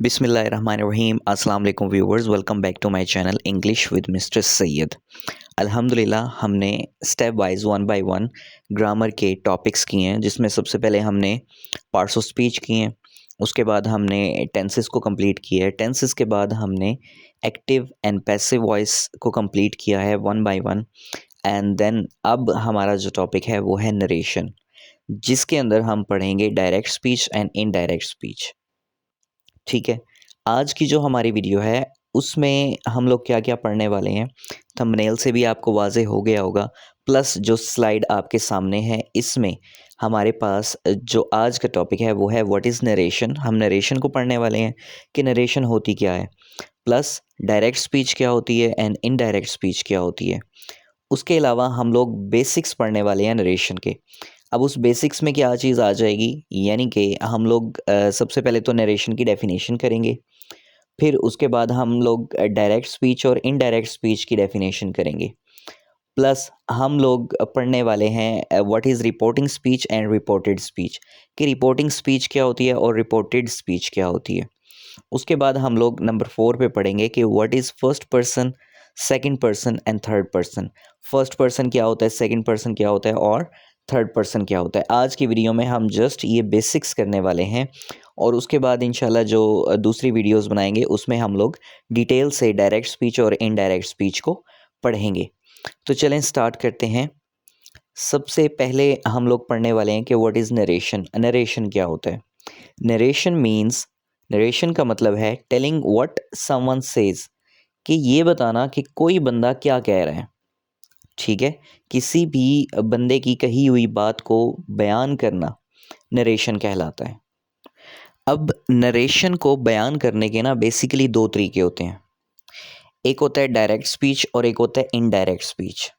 बिस्मिल्लाहिर्रहमानिर्रहीम अस्सलाम वालेकुम viewers, welcome back to my channel English with mister Syed. अल्हम्दुलिल्लाह हमने step wise one by one grammar के टॉपिक्स किए हैं, जिसमें सबसे पहले हमने पार्ट्स ऑफ स्पीच किए हैं। उसके बाद हमने टेंसेस को कंप्लीट किया है। टेंसेस के बाद हमने एक्टिव एंड पैसिव वॉइस को कंप्लीट किया है one by one. And then अब हमारा जो टॉपिक है वो है नरेशन, जिसके अंदर हम पढ़ेंगे direct speech and indirect speech. ठीक है, आज की जो हमारी वीडियो है उसमें हम लोग क्या-क्या पढ़ने वाले हैं, थंबनेल से भी आपको वाज़ेह हो गया होगा। प्लस जो स्लाइड आपके सामने है इसमें हमारे पास जो आज का टॉपिक है वो है व्हाट इज़ नरेशन। हम नरेशन को पढ़ने वाले हैं कि नरेशन होती क्या है, प्लस डायरेक्ट स्पीच क्या होती है एंड इनडायरेक्ट स्पीच क्या होती है। उसके अलावा हम लोग बेसिक्स पढ़ने वाले हैं नरेशन के। अब उस बेसिक्स में क्या चीज़ आ जाएगी, यानी कि हम लोग सबसे पहले तो नरेशन की डेफिनेशन करेंगे। फिर उसके बाद हम लोग डायरेक्ट स्पीच और इनडायरेक्ट स्पीच की डेफिनेशन करेंगे। प्लस हम लोग पढ़ने वाले हैं what is reporting speech and reported speech, कि रिपोर्टिंग स्पीच क्या होती है और रिपोर्टेड स्पीच क्या होती है। उसके बाद हम लोग नंबर 4 पे पढ़ेंगे कि what is first person, second person and third person. First person क्या होता है, सेकंड पर्सन क्या होता है और थर्ड पर्सन क्या होता है। आज की वीडियो में हम जस्ट ये बेसिक्स करने वाले हैं और उसके बाद इंशाल्लाह जो दूसरी वीडियोस बनाएंगे उसमें हम लोग डिटेल से डायरेक्ट स्पीच और इनडायरेक्ट स्पीच को पढ़ेंगे। तो चलें स्टार्ट करते हैं। सबसे पहले हम लोग पढ़ने वाले हैं कि व्हाट इज़ नरेशन। नरेशन क्या होता है? नरेशन मीन्स, नरेशन का मतलब है टेलिंग व्हाट समवन सेज, कि ये बताना कि कोई बंदा क्या कह रहा है। ठीक है, किसी भी बंदे की कही हुई बात को बयान करना नरेशन कहलाता है। अब नरेशन को बयान करने के ना बेसिकली दो तरीके होते हैं, एक होता है डायरेक्ट स्पीच और एक होता है इनडायरेक्ट स्पीच।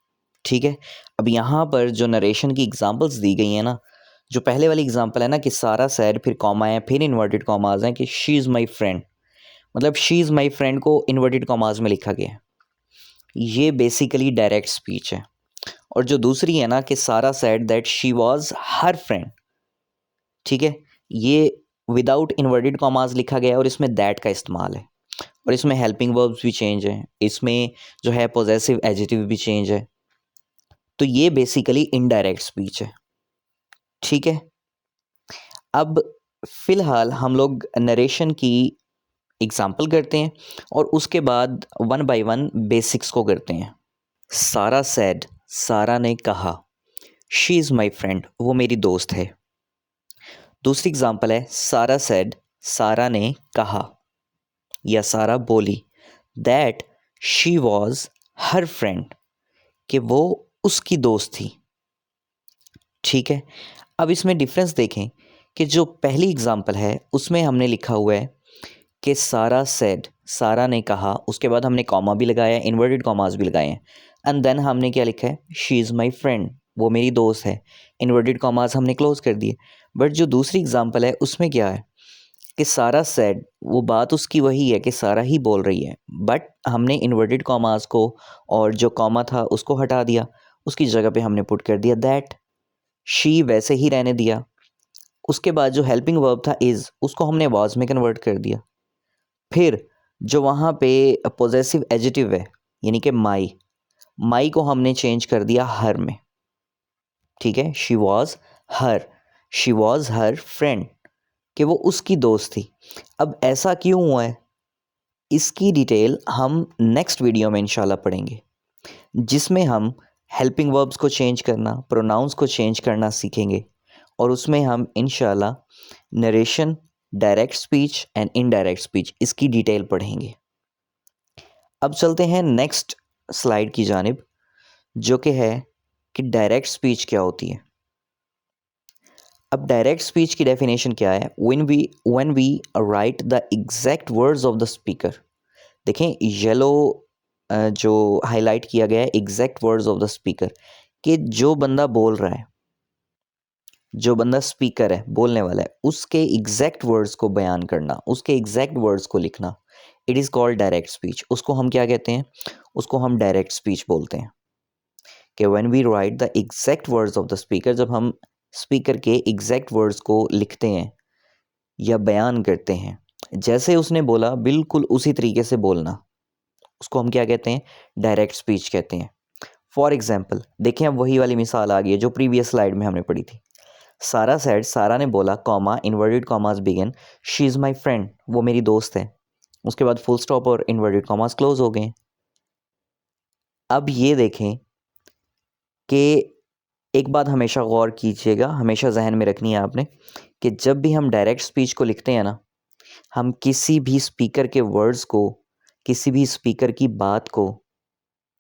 ठीक है, अब यहाँ पर जो नरेशन की एग्जांपल्स दी गई हैं ना, जो पहले वाली एग्जांपल है ना कि सारा सैड, फिर कॉमा है, फिर इन्वर्टेड कॉमाज हैं कि शी इज़ माई फ्रेंड, मतलब शी इज़ माई फ्रेंड को इन्वर्टेड कॉमाज में लिखा गया है। ये बेसिकली डायरेक्ट स्पीच है। और जो दूसरी है ना कि सारा said that she was her friend, ठीक है, ये विदाउट इन्वर्टेड कॉमाज लिखा गया है और इसमें दैट का इस्तेमाल है और इसमें हेल्पिंग वर्ब्स भी चेंज है, इसमें जो है पोजेसिव एडजेक्टिव भी चेंज है। तो ये बेसिकली इनडायरेक्ट स्पीच है। ठीक है, अब फिलहाल हम लोग नरेशन की एग्जाम्पल करते हैं और उसके बाद वन बाय वन बेसिक्स को करते हैं। सारा सेड, सारा ने कहा, शी इज़ माई फ्रेंड, वो मेरी दोस्त है। दूसरी एग्जाम्पल है सारा सेड, सारा ने कहा या सारा बोली that she was her friend, कि वो उसकी दोस्त थी। ठीक है, अब इसमें डिफरेंस देखें कि जो पहली एग्जाम्पल है उसमें हमने लिखा हुआ है कि सारा सेड, सारा ने कहा, उसके बाद हमने कॉमा भी लगाया, इन्वर्टेड कॉमास भी लगाए हैं, एंड देन हमने क्या लिखा है, शी इज़ माई फ्रेंड, वो मेरी दोस्त है। इन्वर्टेड कॉमास हमने क्लोज कर दिए। बट जो दूसरी एग्जांपल है उसमें क्या है कि सारा सेड, वो बात उसकी वही है कि सारा ही बोल रही है, बट हमने इन्वर्टेड कॉमास को और जो कॉमा था उसको हटा दिया, उसकी जगह पे हमने पुट कर दिया दैट। शी वैसे ही रहने दिया। उसके बाद जो हेल्पिंग वर्ब था इज़, उसको हमने वाज में कन्वर्ट कर दिया। फिर जो वहाँ पे पॉजेसिव एडजेक्टिव है यानी कि माई, माई को हमने चेंज कर दिया हर में। ठीक है, शी वॉज हर फ्रेंड, कि वो उसकी दोस्त थी। अब ऐसा क्यों हुआ है, इसकी डिटेल हम नेक्स्ट वीडियो में इंशाल्लाह पढ़ेंगे, जिसमें हम हेल्पिंग वर्ब्स को चेंज करना, प्रोनाउंस को चेंज करना सीखेंगे और उसमें हम इंशाल्लाह narration, direct speech and indirect speech, इसकी डिटेल पढ़ेंगे। अब चलते हैं नेक्स्ट स्लाइड की जानिब, जो कि है कि डायरेक्ट स्पीच क्या होती है। अब डायरेक्ट स्पीच की डेफिनेशन क्या है, when we write the exact words of the speaker. देखें येलो जो हाईलाइट किया गया है, exact words of the speaker, कि जो बंदा बोल रहा है, जो बंदा स्पीकर है, बोलने वाला है, उसके एग्जैक्ट वर्ड्स को बयान करना, उसके एग्जैक्ट वर्ड्स को लिखना, it is called direct speech. उसको हम क्या कहते हैं, उसको हम डायरेक्ट स्पीच बोलते हैं। कि when we write the exact words of the speaker, जब हम स्पीकर के एग्जैक्ट वर्ड्स को लिखते हैं या बयान करते हैं, जैसे उसने बोला बिल्कुल उसी तरीके से बोलना, उसको हम क्या कहते हैं? डायरेक्ट स्पीच कहते हैं। फॉर एग्जाम्पल देखें, अब वही वाली मिसाल आ गई है जो प्रीवियस स्लाइड में हमने पढ़ी थी। सारा सेड, सारा ने बोला, comma inverted commas begin, she is my friend, वो मेरी दोस्त है। उसके बाद फुल स्टॉप और इन्वर्टेड कॉमास क्लोज हो गए। अब ये देखें कि एक बात हमेशा गौर कीजिएगा, हमेशा जहन में रखनी है आपने, कि जब भी हम डायरेक्ट स्पीच को लिखते हैं ना, हम किसी भी स्पीकर के वर्ड्स को, किसी भी स्पीकर की बात को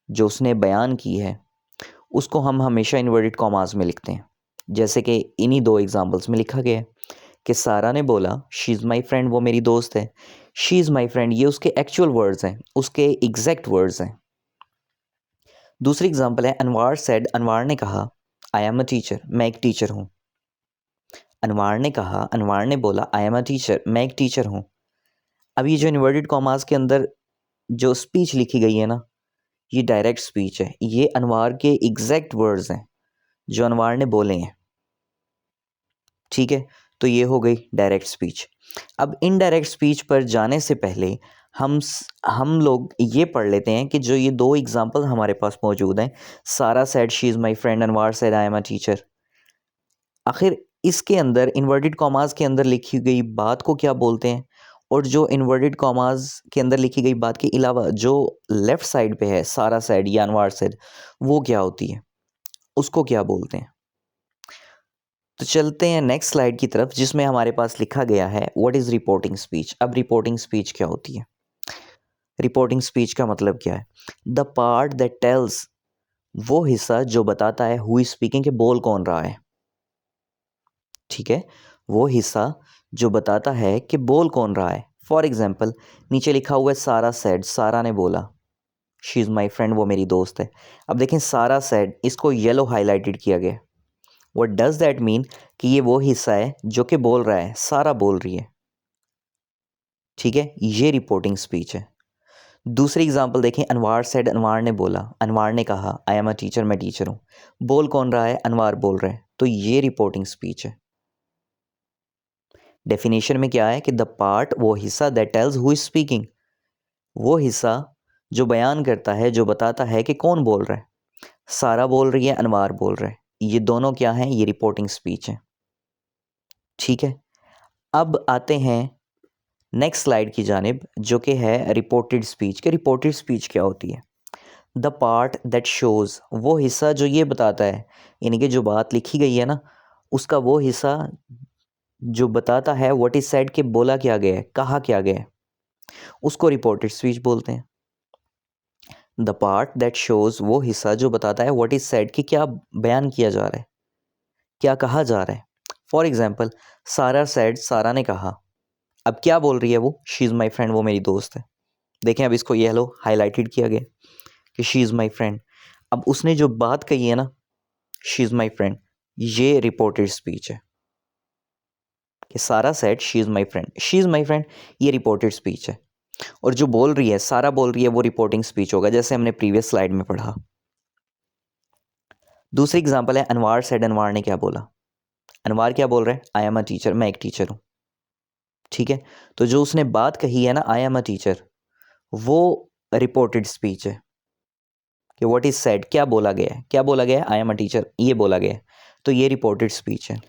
जो उसने बयान की है, उसको हम हमेशा इन्वर्टेड कॉमास में लिखते हैं। जैसे कि इन्हीं दो एग्जांपल्स में लिखा गया है कि सारा ने बोला शी इज़ माई फ्रेंड, वो मेरी दोस्त है। शी इज़ माई फ्रेंड ये उसके एक्चुअल वर्ड्स हैं, उसके एग्जैक्ट वर्ड्स हैं। दूसरी एग्जांपल है, अनवार सेड, अनवार ने कहा, आई एम अ टीचर, मैं एक टीचर हूँ। अनवार ने कहा, अनवार ने बोला, आई एम अ टीचर, मैं एक टीचर हूँ। अब ये जो इन्वर्टेड कॉमास के अंदर जो स्पीच लिखी गई है ना, ये डायरेक्ट स्पीच है, ये अनवार के एग्जैक्ट वर्ड्स हैं जो अनवार ने बोले हैं। ठीक है, तो ये हो गई डायरेक्ट स्पीच। अब इनडायरेक्ट स्पीच पर जाने से पहले हम लोग ये पढ़ लेते हैं कि जो ये दो एग्जांपल हमारे पास मौजूद हैं, सारा said she is my friend, Anwar said I am a teacher, आखिर इसके अंदर इन्वर्टेड कॉमास के अंदर लिखी गई बात को क्या बोलते हैं, और जो इन्वर्टेड कॉमास के अंदर लिखी गई बात के अलावा जो लेफ़्ट साइड पे है, सारा सेड या अनवार सेड, वो क्या होती है, उसको क्या बोलते हैं? तो चलते हैं नेक्स्ट स्लाइड की तरफ, जिसमें हमारे पास लिखा गया है व्हाट इज़ रिपोर्टिंग स्पीच। अब रिपोर्टिंग स्पीच क्या होती है? रिपोर्टिंग स्पीच का मतलब क्या है? द पार्ट दैट टेल्स, वो हिस्सा जो बताता है हु इज स्पीकिंग, के बोल कौन रहा है। ठीक है, वो हिस्सा जो बताता है कि बोल कौन रहा है। फॉर एग्जाम्पल नीचे लिखा हुआ है सारा सेड, सारा ने बोला, शी इज़ माई फ्रेंड, वो मेरी दोस्त है। अब देखें सारा सेड, इसको येलो हाईलाइटेड किया गया। व्हाट डज दैट मीन, कि ये वो हिस्सा है जो कि बोल रहा है, सारा बोल रही है। ठीक है, ये रिपोर्टिंग स्पीच है। दूसरी एग्जांपल देखें, अनवार सेड, अनवार ने बोला, अनवार ने कहा, आई एम अ टीचर, मैं टीचर हूँ। बोल कौन रहा है? अनवार बोल रहा है, तो ये रिपोर्टिंग स्पीच है। डेफिनेशन में क्या है कि द पार्ट, वो हिस्सा, that tells who is speaking, वो हिस्सा जो बयान करता है, जो बताता है कि कौन बोल रहा है। सारा बोल रही है, अनवार बोल रहा है, ये दोनों क्या हैं? ये रिपोर्टिंग स्पीच है। ठीक है, अब आते हैं नेक्स्ट स्लाइड की जानिब, जो कि है रिपोर्टेड स्पीच। के रिपोर्टेड स्पीच क्या होती है? द पार्ट दैट शोज़, वो हिस्सा जो ये बताता है, यानी कि जो बात लिखी गई है ना, उसका वो हिस्सा जो बताता है व्हाट इज सेड, कि बोला क्या गया है, कहा क्या गया है, उसको रिपोर्टेड स्पीच बोलते हैं। द पार्ट दैट शोज़, वो हिस्सा जो बताता है व्हाट इज सेड, कि क्या बयान किया जा रहा है, क्या कहा जा रहा है। फॉर एग्जाम्पल सारा सेड, सारा ने कहा, अब क्या बोल रही है वो? शी इज़ माई फ्रेंड, वो मेरी दोस्त है। देखें, अब इसको येलो हाईलाइटेड किया गया कि शी इज़ माई फ्रेंड। अब उसने जो बात कही है ना, शी इज़ माई फ्रेंड, ये रिपोर्टेड स्पीच है। कि सारा said she is my friend, she is my friend, ये रिपोर्टेड स्पीच है। और जो बोल रही है, सारा बोल रही है, वो रिपोर्टिंग स्पीच होगा, जैसे हमने प्रीवियस स्लाइड में पढ़ा। दूसरी एग्जांपल है, अनवार सेड, अनवार ने क्या बोला? अनवार क्या बोल रहा है? आई एम अ टीचर, मैं एक टीचर हूँ। ठीक है, तो जो उसने बात कही है ना, आई एम अ टीचर, वो रिपोर्टेड स्पीच है। कि व्हाट इज सेड, क्या बोला गया है, क्या बोला गया है? आई एम अ टीचर, ये बोला गया है, तो ये रिपोर्टेड स्पीच है।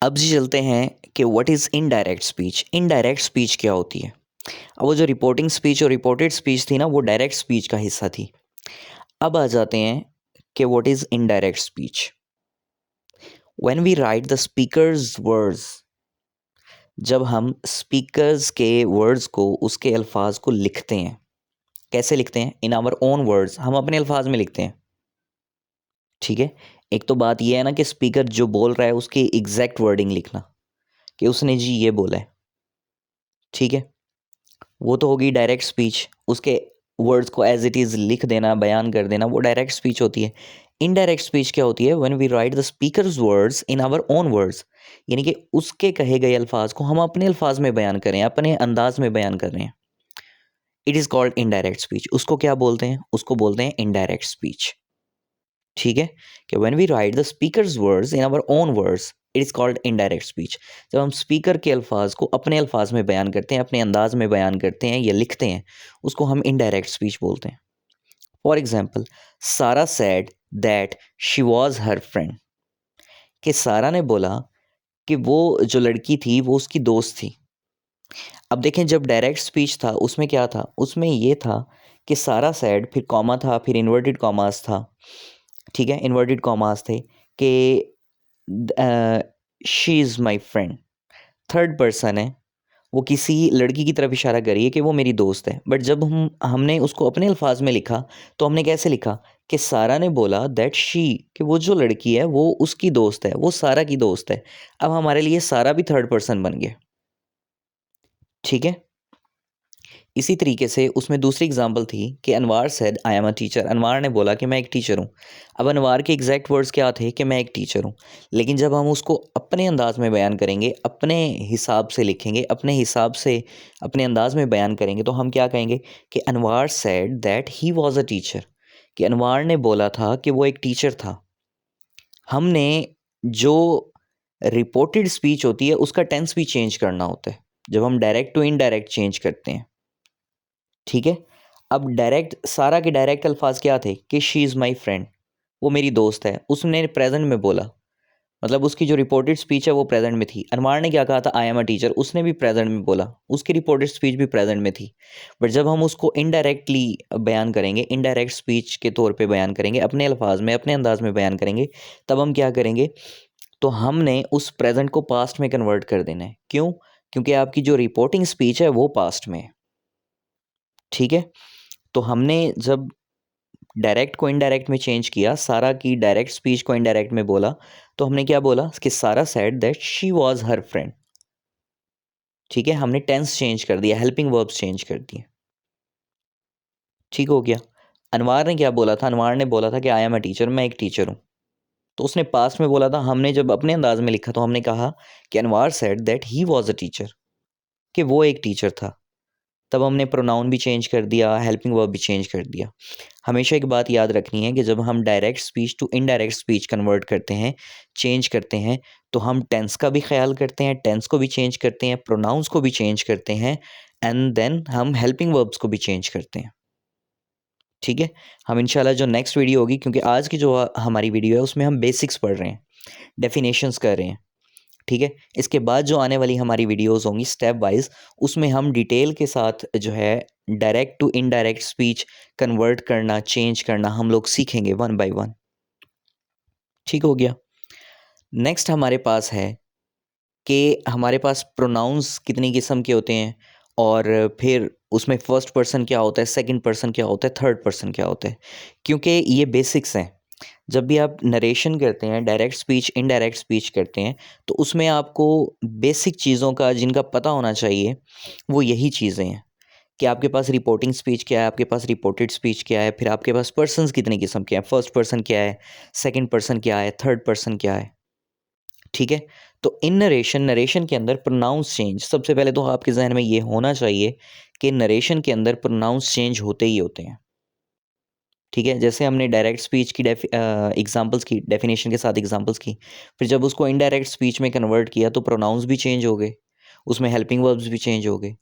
अब जी चलते हैं कि what is indirect speech. Indirect speech क्या होती है? अब वो जो रिपोर्टिंग स्पीच और रिपोर्टेड स्पीच थी ना, वो डायरेक्ट स्पीच का हिस्सा थी। अब आ जाते हैं कि what is indirect speech. When we write the speaker's words, जब हम स्पीकर्स के वर्ड्स को, उसके अल्फाज को लिखते हैं, कैसे लिखते हैं? इन आवर ओन वर्ड्स, हम अपने अल्फाज में लिखते हैं। ठीक है, एक तो बात यह है ना कि स्पीकर जो बोल रहा है उसकी एग्जैक्ट वर्डिंग लिखना, कि उसने जी ये बोला है। ठीक है, वो तो होगी डायरेक्ट स्पीच, उसके वर्ड्स को एज इट इज़ लिख देना, बयान कर देना, वो डायरेक्ट स्पीच होती है। इनडायरेक्ट स्पीच क्या होती है? When we write the speaker's words in our own words, यानी कि उसके कहे गए अल्फाज को हम अपने अल्फाज में बयान करें, अपने अंदाज में बयान कर रहे हैं। It is called indirect speech. उसको क्या बोलते हैं? उसको बोलते हैं इनडायरेक्ट स्पीच। ठीक है, कि when we write the speaker's words in our own words, it is called indirect speech. जब हम स्पीकर के अल्फाज को अपने अल्फाज में बयान करते हैं, अपने अंदाज में बयान करते हैं या लिखते हैं, उसको हम इनडायरेक्ट स्पीच बोलते हैं। फॉर एग्जाम्पल, सारा sad that she was her friend, कि सारा ने बोला कि वो जो लड़की थी वो उसकी दोस्त थी। अब देखें, जब डायरेक्ट स्पीच था उसमें क्या था, उसमें ये था कि सारा सैड, फिर कॉमा था, फिर इन्वर्टेड कॉमास था। ठीक है, इन्वर्टेड कॉमास थे कि she is my friend. Third person है, वो किसी लड़की की तरफ इशारा कर रही है कि वो मेरी दोस्त है। बट जब हमने उसको अपने अल्फाज में लिखा तो हमने कैसे लिखा कि सारा ने बोला दैट शी, कि वो जो लड़की है वो उसकी दोस्त है, वो सारा की दोस्त है। अब हमारे लिए सारा भी थर्ड पर्सन बन गया। ठीक है, इसी तरीके से उसमें दूसरी एग्जांपल थी कि Anwar said I am a teacher. Anwar ने बोला कि मैं एक टीचर हूँ। अब अनवार के एग्जैक्ट वर्ड्स क्या थे कि मैं एक टीचर हूँ, लेकिन जब हम उसको अपने अंदाज में बयान करेंगे, अपने हिसाब से लिखेंगे, अपने हिसाब से अपने अंदाज में बयान करेंगे, तो हम क्या कहेंगे कि Anwar said that he was a teacher, कि अनवार ने बोला था कि वो एक टीचर था। हमने जो रिपोर्टेड स्पीच होती है उसका टेंस भी चेंज करना होता है जब हम डायरेक्ट टू इनडायरेक्ट चेंज करते हैं। ठीक है, अब डायरेक्ट, सारा के डायरेक्ट अल्फाज क्या थे कि शी इज़ माई फ्रेंड, वो मेरी दोस्त है, उसने प्रेजेंट में बोला, मतलब उसकी जो रिपोर्टेड स्पीच है वो प्रेजेंट में थी। अनवार ने क्या कहा था, आई एम अ टीचर, उसने भी प्रेजेंट में बोला, उसकी रिपोर्टेड स्पीच भी प्रेजेंट में थी। बट जब हम उसको इनडायरेक्टली बयान करेंगे, इनडायरेक्ट स्पीच के तौर पे बयान करेंगे, अपने अल्फाज में, अपने अंदाज में बयान करेंगे, तब हम क्या करेंगे, तो हमने उस प्रेजेंट को पास्ट में कन्वर्ट कर देना है। क्यों? क्योंकि आपकी जो रिपोर्टिंग स्पीच है वो पास्ट में है। ठीक है, तो हमने जब डायरेक्ट को इनडायरेक्ट में चेंज किया, सारा की डायरेक्ट स्पीच को इनडायरेक्ट में बोला, तो हमने क्या बोला कि सारा said that she was her friend. ठीक है, हमने टेंस चेंज कर दिया, हेल्पिंग वर्ब्स चेंज कर दिए। ठीक हो गया। अनवार ने क्या बोला था, अनवार ने बोला था कि आई एम अ टीचर, मैं एक टीचर हूँ। तो उसने पास्ट में बोला था, हमने जब अपने अंदाज में लिखा तो हमने कहा कि Anwar said that he was a teacher, कि वो एक टीचर था। तब हमने प्रोनाउन भी चेंज कर दिया, हेल्पिंग वर्ब भी चेंज कर दिया। हमेशा एक बात याद रखनी है कि जब हम direct speech to indirect speech convert करते हैं, चेंज करते हैं, तो हम टेंस का भी ख्याल करते हैं, टेंस को भी चेंज करते हैं, प्रोनाउंस को भी चेंज करते हैं, एंड देन हम हेल्पिंग वर्ब्स को भी चेंज करते हैं। ठीक है, हम इंशाल्लाह जो नेक्स्ट वीडियो होगी, क्योंकि आज की जो हमारी वीडियो है उसमें हम बेसिक्स पढ़ रहे हैं, डेफिनेशंस कर रहे हैं। ठीक है, इसके बाद जो आने वाली हमारी वीडियोस होंगी स्टेप वाइज, उसमें हम डिटेल के साथ जो है direct to indirect speech convert करना, चेंज करना हम लोग सीखेंगे वन बाय वन। ठीक हो गया। नेक्स्ट हमारे पास है कि हमारे पास प्रोनाउंस कितनी किस्म के होते हैं, और फिर उसमें फर्स्ट पर्सन क्या होता है, सेकंड पर्सन क्या होता है, थर्ड पर्सन क्या होता है, क्योंकि ये बेसिक्स हैं। जब भी आप नरेशन करते हैं, डायरेक्ट स्पीच, इनडायरेक्ट स्पीच करते हैं, तो उसमें आपको बेसिक चीज़ों का जिनका पता होना चाहिए, वो यही चीज़ें हैं कि आपके पास रिपोर्टिंग स्पीच क्या है, आपके पास रिपोर्टेड स्पीच क्या है, फिर आपके पास पर्सन्स कितने किस्म के हैं, फर्स्ट पर्सन क्या है, सेकंड पर्सन क्या है, थर्ड पर्सन क्या है। ठीक है, तो इन नरेशन, नरेशन के अंदर प्रोनाउंस चेंज, सबसे पहले तो आपके जहन में ये होना चाहिए कि नरेशन के अंदर प्रोनाउंस चेंज होते ही होते हैं। ठीक है, जैसे हमने डायरेक्ट स्पीच की एग्जांपल्स की, डेफिनेशन के साथ एग्जांपल्स की, फिर जब उसको इनडायरेक्ट स्पीच में कन्वर्ट किया तो प्रोनाउंस भी चेंज हो गए, उसमें हेल्पिंग वर्ब्स भी चेंज हो गए।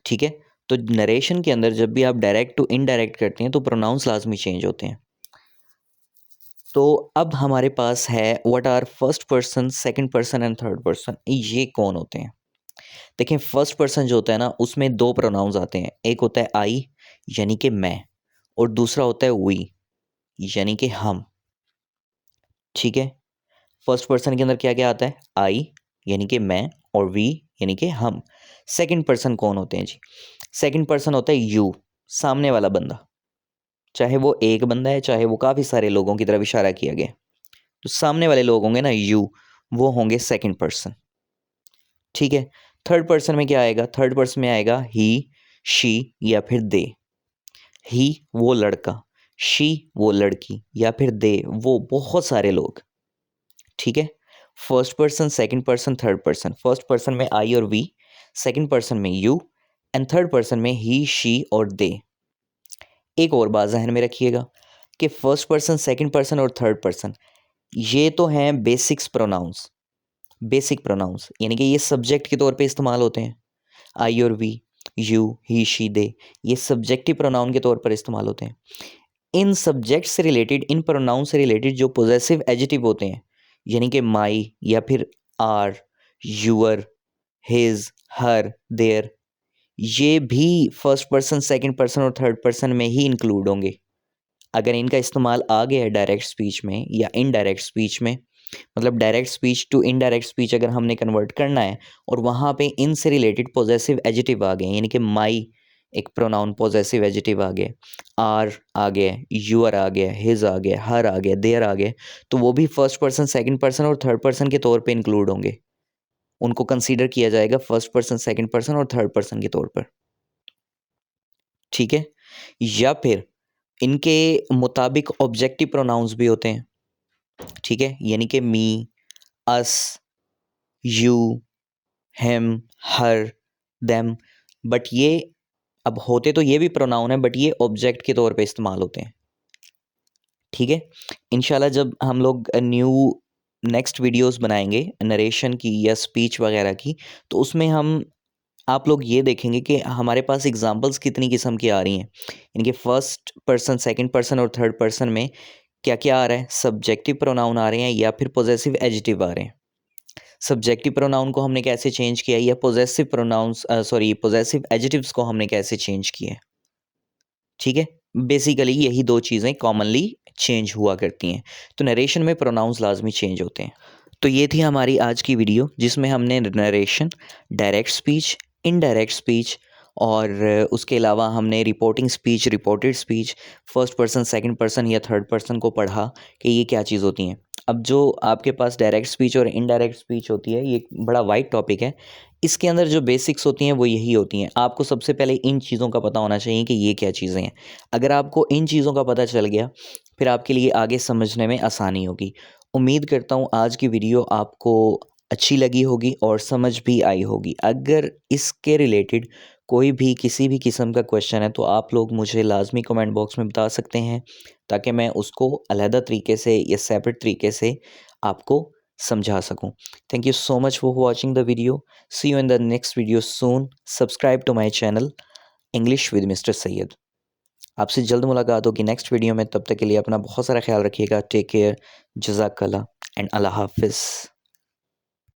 ठीक है, तो नरेशन के अंदर जब भी आप डायरेक्ट टू इनडायरेक्ट करते हैं तो प्रोनाउंस लाजमी चेंज होते हैं। तो अब हमारे पास है what are first person, second person and third person, ये कौन होते हैं। देखें, फर्स्ट पर्सन जो होता है ना, उसमें दो प्रोनाउंस आते हैं, एक होता है आई यानी कि मैं, और दूसरा होता है वी यानी कि हम। ठीक है, फर्स्ट पर्सन के अंदर क्या क्या आता है, आई यानी कि मैं, और वी यानी कि हम। सेकंड पर्सन कौन होते हैं जी, सेकंड पर्सन होता है यू, सामने वाला बंदा, चाहे वो एक बंदा है, चाहे वो काफ़ी सारे लोगों की तरफ इशारा किया गया, तो सामने वाले लोग होंगे ना यू, वो होंगे सेकंड पर्सन। ठीक है, थर्ड पर्सन में क्या आएगा, थर्ड पर्सन में आएगा ही, शी या फिर दे। ही वो लड़का, शी वो लड़की, या फिर दे वो बहुत सारे लोग। ठीक है, first person, second person, third person, first person में आई और वी, सेकंड पर्सन में यू, एंड थर्ड पर्सन में ही, शी और दे। एक और बात जहन में रखिएगा कि फर्स्ट पर्सन, सेकंड पर्सन और थर्ड पर्सन, ये तो हैं बेसिक्स प्रोनाउंस, बेसिक प्रोनाउंस, यानी कि ये सब्जेक्ट के तौर पे इस्तेमाल होते हैं। आई और we, you, he, she, they, ये सब्जेक्टिव प्रोनाउन के तौर पर इस्तेमाल होते हैं। इन सब्जेक्ट से रिलेटेड, इन प्रोनाउन से रिलेटेड जो पोजेसिव एडजेक्टिव होते हैं, यानी कि माई या फिर our, your, his, her, their, ये भी फर्स्ट पर्सन, सेकंड पर्सन और थर्ड पर्सन में ही इंक्लूड होंगे। अगर इनका इस्तेमाल आ गया है डायरेक्ट स्पीच में या इनडायरेक्ट स्पीच में, मतलब direct speech to indirect speech अगर हमने कन्वर्ट करना है और वहाँ पे इन से रिलेटेड पॉजेसिव एडजेक्टिव आ गए, यानी कि माई एक प्रोनाउन पॉजेसिव एडजेक्टिव आ गया, आर आ गया, यूअर आ गया, हिज आ गया, हर आ गया, देयर आ गया, तो वो भी फर्स्ट पर्सन, सेकंड पर्सन और थर्ड पर्सन के तौर पे इंक्लूड होंगे। उनको कंसीडर किया जाएगा फर्स्ट पर्सन, सेकंड पर्सन और थर्ड पर्सन के तौर पर। ठीक है। या फिर इनके मुताबिक ऑब्जेक्टिव प्रोनाउंस भी होते हैं। ठीक है, यानी कि me, us, you, him, her, them, but ये अब होते तो ये भी प्रोनाउन है, बट ये ऑब्जेक्ट के तौर पे इस्तेमाल होते हैं। ठीक है। इंशाल्लाह जब हम लोग न्यू नेक्स्ट वीडियोस बनाएंगे नरेशन की या स्पीच वगैरह की, तो उसमें हम आप लोग ये देखेंगे कि हमारे पास एग्जांपल्स कितनी किस्म की आ रही हैं, यानी कि फर्स्ट पर्सन, सेकंड पर्सन और थर्ड पर्सन में क्या क्या आ रहा है, सब्जेक्टिव प्रोनाउन आ रहे हैं या फिर पॉजेसिव एडजेक्टिव आ रहे हैं। सब्जेक्टिव प्रोनाउन को हमने कैसे चेंज किया या पॉजेसिव प्रोनाउंस पॉजेसिव एडजेक्टिव्स को हमने कैसे चेंज किया। ठीक है। बेसिकली यही दो चीज़ें कॉमनली चेंज हुआ करती हैं, तो नरेशन में प्रोनाउंस लाजमी चेंज होते हैं। तो ये थी हमारी आज की वीडियो जिसमें हमने narration, direct speech, indirect speech और उसके अलावा हमने reporting speech, reported speech, first person, second person या थर्ड पर्सन को पढ़ा कि ये क्या चीज़ होती हैं। अब जो आपके पास डायरेक्ट स्पीच और इनडायरेक्ट स्पीच होती है, ये बड़ा वाइड टॉपिक है। इसके अंदर जो बेसिक्स होती हैं वो यही होती हैं। आपको सबसे पहले इन चीज़ों का पता होना चाहिए कि ये क्या चीज़ें हैं। अगर आपको इन चीज़ों का पता चल गया, फिर आपके लिए आगे समझने में आसानी होगी। उम्मीद करता हूँ आज की वीडियो आपको अच्छी लगी होगी और समझ भी आई होगी। अगर इसके रिलेटेड कोई भी किसी भी किस्म का क्वेश्चन है तो आप लोग मुझे लाजमी कमेंट बॉक्स में बता सकते हैं, ताकि मैं उसको अलहदा तरीके से या सेपरेट तरीके से आपको समझा सकूं। Thank you so much for watching the video. See you in the next video soon. Subscribe to my channel English with mister Syed. आपसे जल्द मुलाकात होगी नेक्स्ट वीडियो में। तब तक के लिए अपना बहुत सारा ख्याल रखिएगा। टेक केयर, जज़ाकल्लाह एंड अल्लाह हाफिज़।